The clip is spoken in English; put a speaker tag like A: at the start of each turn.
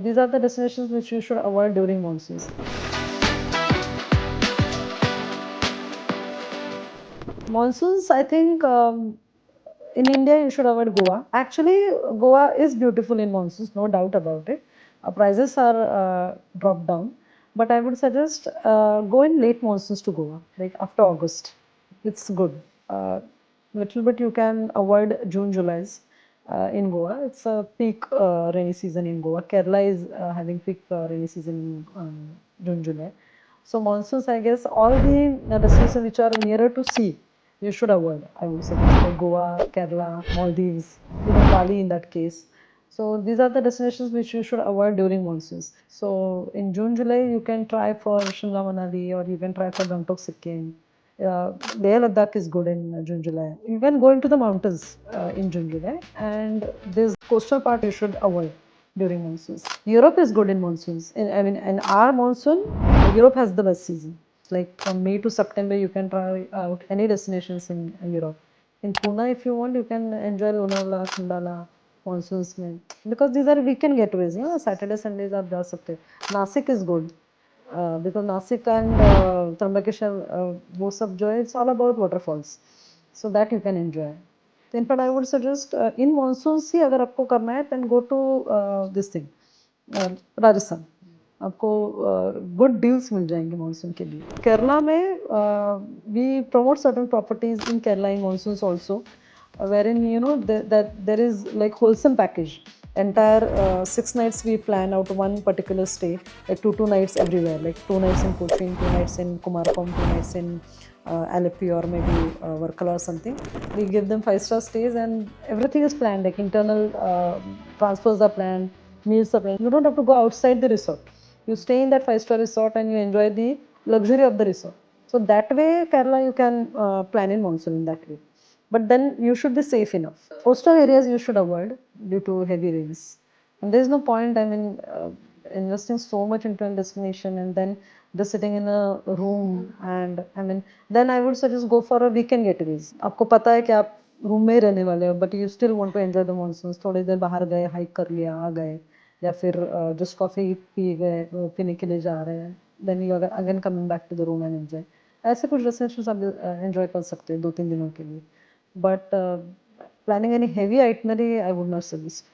A: these are the destinations which you should avoid during monsoons. Monsoons, I think in India you should avoid Goa. Actually, Goa is beautiful in monsoons, no doubt about it. Prices are dropped down, but I would suggest go in late monsoons to Goa, like after August. It's good. Little bit you can avoid June, July's in Goa. It's a peak rainy season in Goa. Kerala is having peak rainy season in June, July. So monsoons, I guess, all the destinations which are nearer to sea, you should avoid. I would suggest like Goa, Kerala, Maldives, even Bali in that case. So these are the destinations which you should avoid during monsoons. So in June, July, you can try for Shimla, Manali, or you can try for Gangtok, Sikkim. Leh Ladakh is good in June, July. You can go into the mountains in June, July, and this coastal part you should avoid during monsoons. Europe is good in monsoons. I mean, in our monsoon, Europe has the best season. Like from May to September, you can try out any destinations in Europe. In Pune, if you want, you can enjoy Lonavala, Khandala, monsoons mein. Because these are weekend getaways. You know, Saturday, Sundays are जा सकते. Nasik is good. Because Nasik and Trambakeshwar, वो सब जो है, it's all about waterfalls. So that you can enjoy. In fact, I would suggest in monsoons ही अगर आपको करना है, then go to this thing, Rajasthan. आपको गुड डील्स मिल जाएंगे मानसून के लिए. केरला में we promote certain properties in Kerala in monsoons also, wherein you know that there is like wholesome package. Entire 6 nights we plan out one particular stay, like two nights everywhere, like 2 nights in Cochin, 2 nights in Kumarapam, 2 nights in Alleppey or maybe Varkala or something. We give them 5-star stays and everything is planned, like internal transfers are planned, meals are planned. You don't have to go outside the resort. You stay in that 5-star resort and you enjoy the luxury of the resort. So that way, Kerala, you can plan in monsoon in that way. But then you should be safe enough. Coastal areas you should avoid due to heavy rains. And there's no point, I mean, investing so much into a destination and then just sitting in a room and I mean, then I would suggest go for a weekend getaways. आपको पता है कि आप room में ही रहने वाले हो, but you still want to enjoy the monsoons. थोड़ी देर बाहर गए, हाइक कर लिया, आ गए, या फिर जस्ट कॉफी पी गए, पीने के लिए जा रहे हैं. Then you are again coming back to the room and enjoy. ऐसे कुछ डेस्टिनेशन आप एंजॉय कर सकते हैं 2-3 दिनों के लिए. But planning any heavy itinerary, I would not suggest.